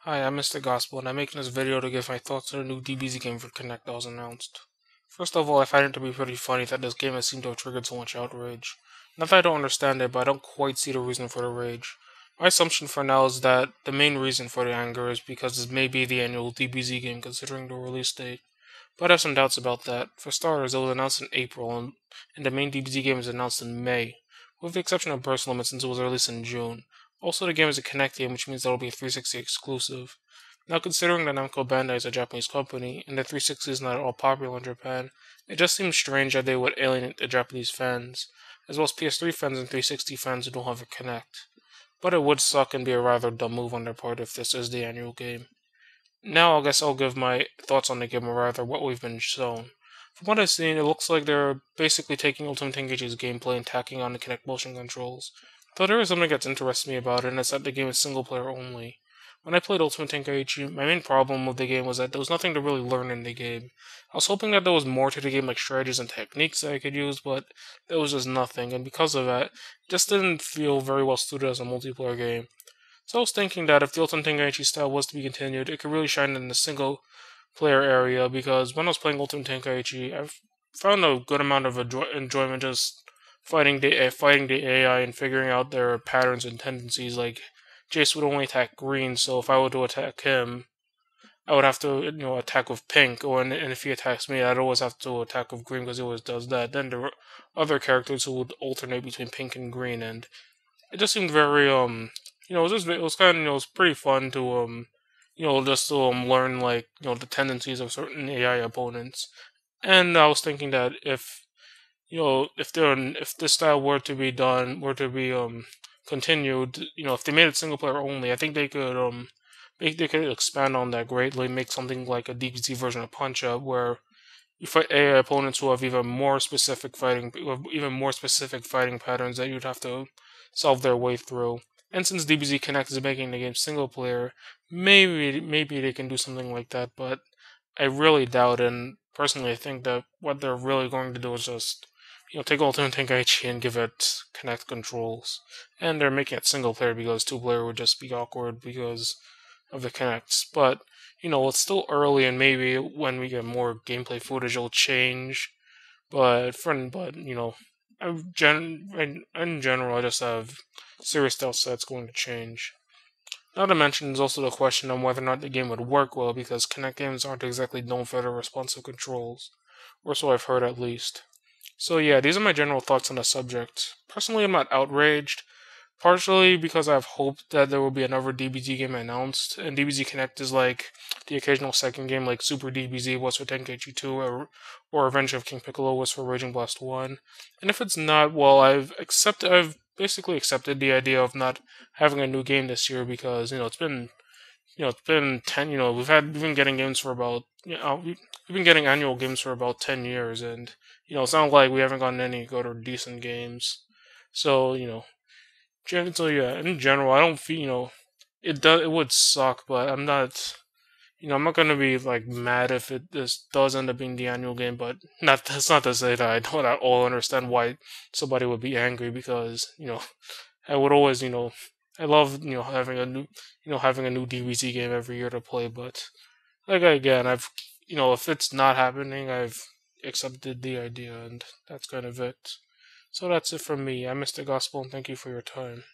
Hi, I'm Mr. Gospel, and I'm making this video to give my thoughts on a new DBZ game for Kinect that was announced. First of all, I find it to be pretty funny that this game has seemed to have triggered so much outrage. Not that I don't understand it, but I don't quite see the reason for the rage. My assumption for now is that the main reason for the anger is because this may be the annual DBZ game considering the release date. But I have some doubts about that. For starters, it was announced in April, and the main DBZ game was announced in May, with the exception of burst limits since it was released in June. Also, the game is a Kinect game, which means that it'll be a 360 exclusive. Now, considering that Namco Bandai is a Japanese company, and the 360 is not at all popular in Japan, it just seems strange that they would alienate the Japanese fans, as well as PS3 fans and 360 fans who don't have a Kinect. But it would suck and be a rather dumb move on their part if this is the annual game. Now, I guess I'll give my thoughts on the game, or rather, what we've been shown. From what I've seen, it looks like they're basically taking Ultimate Tenkaichi's gameplay and tacking on the Kinect motion controls. Though there is something that's interests me about it, and it's that the game is single player only. When I played Ultimate Tenkaichi, my main problem with the game was that there was nothing to really learn in the game. I was hoping that there was more to the game, like strategies and techniques that I could use, but there was just nothing, and because of that, it just didn't feel very well suited as a multiplayer game. So I was thinking that if the Ultimate Tenkaichi style was to be continued, it could really shine in the single player area, because when I was playing Ultimate Tenkaichi, I've found a good amount of enjoyment just fighting the AI and figuring out their patterns and tendencies. Like Jace would only attack green, so if I were to attack him, I would have to attack with pink, and if he attacks me, I'd always have to attack with green because he always does that. Then there were other characters who would alternate between pink and green, and it just seemed very it was kind of it was pretty fun to just to learn like the tendencies of certain AI opponents. And I was thinking that if this style were to be continued, if they made it single player only, I think they could expand on that greatly, make something like a DBZ version of Punch Up where you fight AI opponents who have even more specific fighting patterns that you'd have to solve their way through. And since DBZ Kinect is making the game single player, maybe they can do something like that, but I really doubt it. And personally, I think that what they're really going to do is just take Ultimate Tenkaichi and give it Kinect controls. And they're making it single player because two player would just be awkward because of the Kinects. But it's still early, and maybe when we get more gameplay footage, it'll change. But in general, I just have serious doubts that's going to change. Not to mention, there's also the question on whether or not the game would work well, because Kinect games aren't exactly known for their responsive controls, or so I've heard at least. So yeah, these are my general thoughts on the subject. Personally, I'm not outraged, partially because I've hoped that there will be another DBZ game announced, and DBZ Kinect is like the occasional second game like Super DBZ was for Tenkaichi 2 or Revenge of King Piccolo was for Raging Blast 1. And if it's not, well, I've basically accepted the idea of not having a new game this year, because it's been 10, we've been getting games for about we've been getting annual games for about 10 years, and it's not like we haven't gotten any good or decent games. So, so yeah, in general, I don't feel it would suck, but I'm not gonna be like mad if this does end up being the annual game. But that's not to say that I don't at all understand why somebody would be angry, because I would always I love having a new DBZ game every year to play. But like again, if it's not happening, I've accepted the idea, and that's kind of it. So that's it from me. I'm Mr. Gospel, and thank you for your time.